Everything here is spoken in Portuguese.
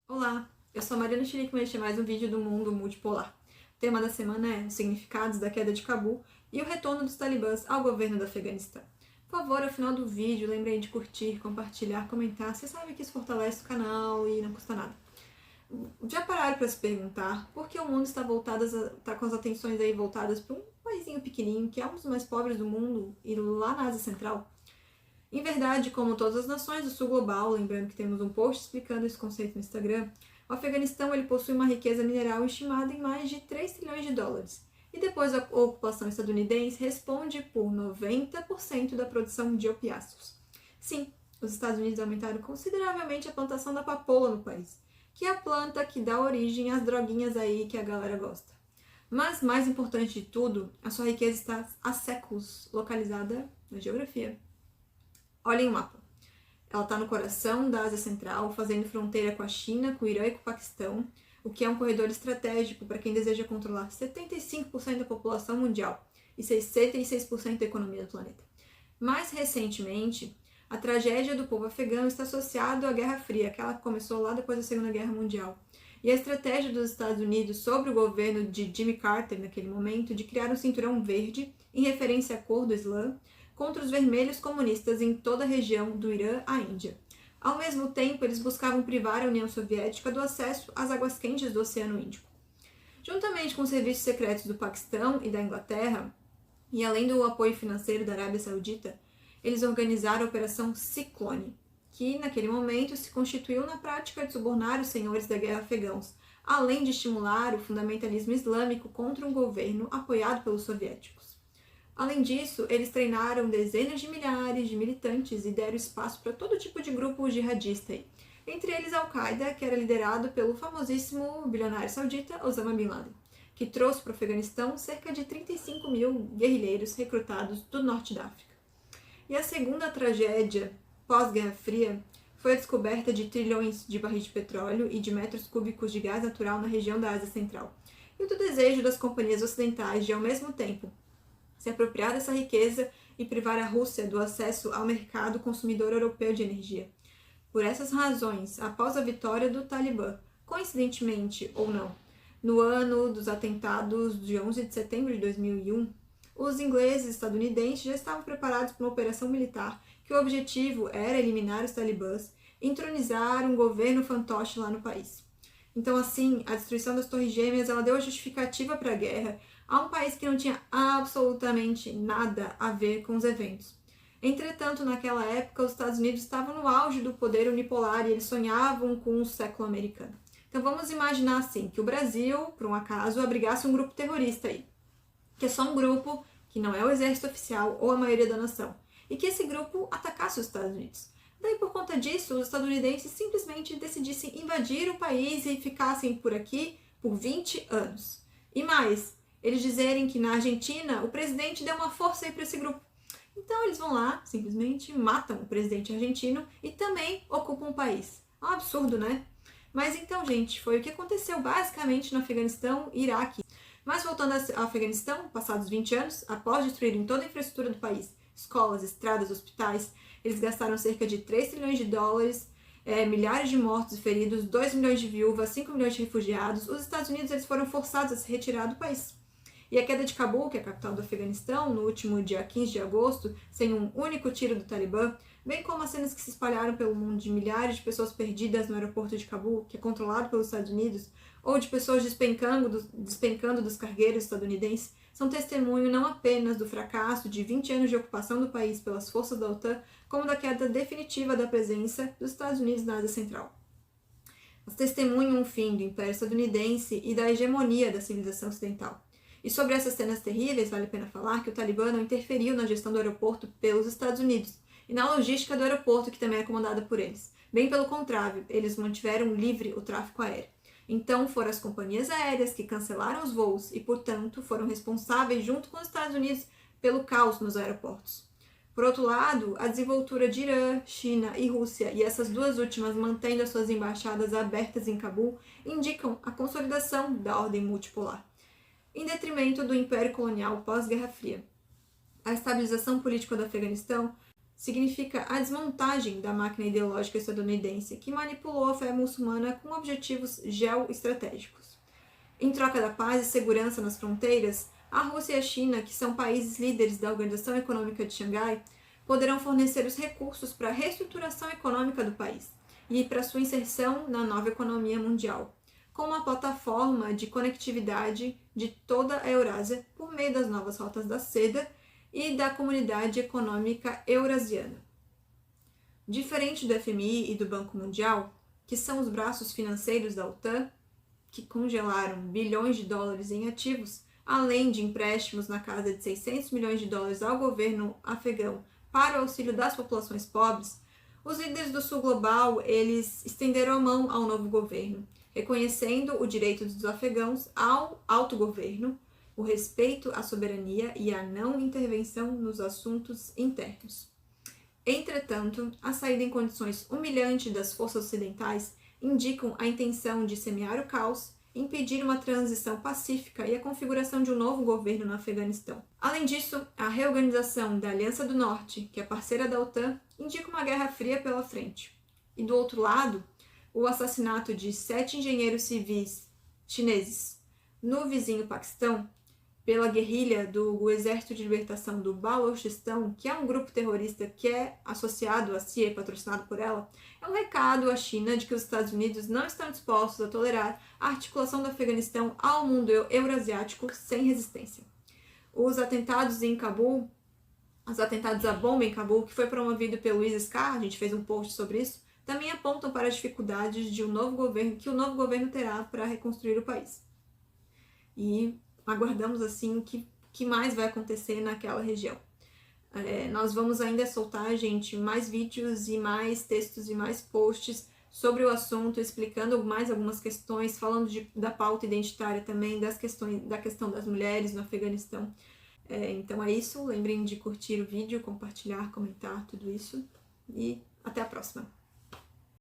Olá, eu sou a Mariana Chirico e este é mais um vídeo do Mundo Multipolar. O tema da semana é os significados da queda de Cabul e o retorno dos talibãs ao governo do Afeganistão. Por favor, ao final do vídeo, lembrem de curtir, compartilhar, comentar. Você sabe que isso fortalece o canal e não custa nada. Já pararam para se perguntar por que o mundo está com as atenções aí voltadas para um paísinho pequenininho, que é um dos mais pobres do mundo, e lá na Ásia Central? Em verdade, como todas as nações do sul global, lembrando que temos um post explicando esse conceito no Instagram, o Afeganistão ele possui uma riqueza mineral estimada em mais de 3 trilhões de dólares. E depois a ocupação estadunidense responde por 90% da produção de opiáceos. Sim, os Estados Unidos aumentaram consideravelmente a plantação da papoula no país, que é a planta que dá origem às droguinhas aí que a galera gosta. Mas, mais importante de tudo, a sua riqueza está há séculos localizada na geografia. Olhem o mapa. Ela está no coração da Ásia Central, fazendo fronteira com a China, com o Irã e com o Paquistão, o que é um corredor estratégico para quem deseja controlar 75% da população mundial e 66% da economia do planeta. Mais recentemente, a tragédia do povo afegão está associada à Guerra Fria, aquela que começou lá depois da Segunda Guerra Mundial. E a estratégia dos Estados Unidos sobre o governo de Jimmy Carter, naquele momento, de criar um cinturão verde, em referência à cor do Islã, contra os vermelhos comunistas em toda a região do Irã à Índia. Ao mesmo tempo, eles buscavam privar a União Soviética do acesso às águas quentes do Oceano Índico. Juntamente com os serviços secretos do Paquistão e da Inglaterra, e além do apoio financeiro da Arábia Saudita, eles organizaram a Operação Ciclone, que naquele momento se constituiu na prática de subornar os senhores da guerra afegãos, além de estimular o fundamentalismo islâmico contra um governo apoiado pelos soviéticos. Além disso, eles treinaram dezenas de milhares de militantes e deram espaço para todo tipo de grupo jihadista, entre eles a Al-Qaeda, que era liderado pelo famosíssimo bilionário saudita Osama Bin Laden, que trouxe para o Afeganistão cerca de 35 mil guerrilheiros recrutados do norte da África. E a segunda tragédia pós-Guerra Fria foi a descoberta de trilhões de barris de petróleo e de metros cúbicos de gás natural na região da Ásia Central, e do desejo das companhias ocidentais de, ao mesmo tempo, se apropriar dessa riqueza e privar a Rússia do acesso ao mercado consumidor europeu de energia. Por essas razões, após a vitória do Talibã, coincidentemente ou não, no ano dos atentados de 11 de setembro de 2001, os ingleses e estadunidenses já estavam preparados para uma operação militar que o objetivo era eliminar os talibãs e entronizar um governo fantoche lá no país. Então, assim, a destruição das Torres Gêmeas ela deu a justificativa para a guerra a um país que não tinha absolutamente nada a ver com os eventos. Entretanto, naquela época, os Estados Unidos estavam no auge do poder unipolar e eles sonhavam com o século americano. Então vamos imaginar assim, que o Brasil, por um acaso, abrigasse um grupo terrorista aí, que é só um grupo que não é o exército oficial ou a maioria da nação, e que esse grupo atacasse os Estados Unidos. Daí, por conta disso, os estadunidenses simplesmente decidissem invadir o país e ficassem por aqui por 20 anos. E mais, eles dizerem que na Argentina o presidente deu uma força aí para esse grupo. Então eles vão lá, simplesmente matam o presidente argentino e também ocupam o país. É um absurdo, né? Mas então, gente, foi o que aconteceu basicamente no Afeganistão e Iraque. Mas voltando ao Afeganistão, passados 20 anos, após destruírem toda a infraestrutura do país, escolas, estradas, hospitais, eles gastaram cerca de 3 trilhões de dólares, milhares de mortos e feridos, 2 milhões de viúvas, 5 milhões de refugiados. Os Estados Unidos eles foram forçados a se retirar do país. E a queda de Cabul, que é a capital do Afeganistão, no último dia 15 de agosto, sem um único tiro do Talibã, bem como as cenas que se espalharam pelo mundo de milhares de pessoas perdidas no aeroporto de Cabul, que é controlado pelos Estados Unidos, ou de pessoas despencando dos cargueiros estadunidenses, são testemunho não apenas do fracasso de 20 anos de ocupação do país pelas forças da OTAN, como da queda definitiva da presença dos Estados Unidos na Ásia Central. Elas testemunham o fim do Império Estadunidense e da hegemonia da civilização ocidental. E sobre essas cenas terríveis, vale a pena falar que o Talibã não interferiu na gestão do aeroporto pelos Estados Unidos e na logística do aeroporto, que também é comandada por eles. Bem pelo contrário, eles mantiveram livre o tráfego aéreo. Então, foram as companhias aéreas que cancelaram os voos e, portanto, foram responsáveis, junto com os Estados Unidos, pelo caos nos aeroportos. Por outro lado, a desenvoltura de Irã, China e Rússia, e essas duas últimas mantendo as suas embaixadas abertas em Cabul, indicam a consolidação da ordem multipolar, em detrimento do Império Colonial pós-Guerra Fria. A estabilização política do Afeganistão significa a desmontagem da máquina ideológica estadunidense que manipulou a fé muçulmana com objetivos geoestratégicos. Em troca da paz e segurança nas fronteiras, a Rússia e a China, que são países líderes da Organização Econômica de Xangai, poderão fornecer os recursos para a reestruturação econômica do país e para sua inserção na nova economia mundial, como uma plataforma de conectividade de toda a Eurásia por meio das novas rotas da seda e da Comunidade Econômica Eurasiana. Diferente do FMI e do Banco Mundial, que são os braços financeiros da OTAN, que congelaram bilhões de dólares em ativos, além de empréstimos na casa de 600 milhões de dólares ao governo afegão para o auxílio das populações pobres, os líderes do Sul Global, eles estenderam a mão ao novo governo, reconhecendo o direito dos afegãos ao autogoverno, o respeito à soberania e à não intervenção nos assuntos internos. Entretanto, a saída em condições humilhantes das forças ocidentais indicam a intenção de semear o caos, impedir uma transição pacífica e a configuração de um novo governo no Afeganistão. Além disso, a reorganização da Aliança do Norte, que é parceira da OTAN, indica uma guerra fria pela frente. E do outro lado, o assassinato de 7 engenheiros civis chineses no vizinho Paquistão pela guerrilha do Exército de Libertação do Balochistão, que é um grupo terrorista que é associado à CIA e patrocinado por ela, é um recado à China de que os Estados Unidos não estão dispostos a tolerar a articulação do Afeganistão ao mundo eurasiático sem resistência. Os atentados em Cabul, os atentados à bomba em Cabul, que foi promovido pelo ISIS-K, a gente fez um post sobre isso, também apontam para as dificuldades de um novo governo, que o novo governo terá para reconstruir o país. E aguardamos assim o que mais vai acontecer naquela região. Nós vamos ainda soltar, gente, mais vídeos e mais textos e mais posts sobre o assunto, explicando mais algumas questões, falando da pauta identitária também, da questão das mulheres no Afeganistão. Então é isso, lembrem de curtir o vídeo, compartilhar, comentar tudo isso e até a próxima.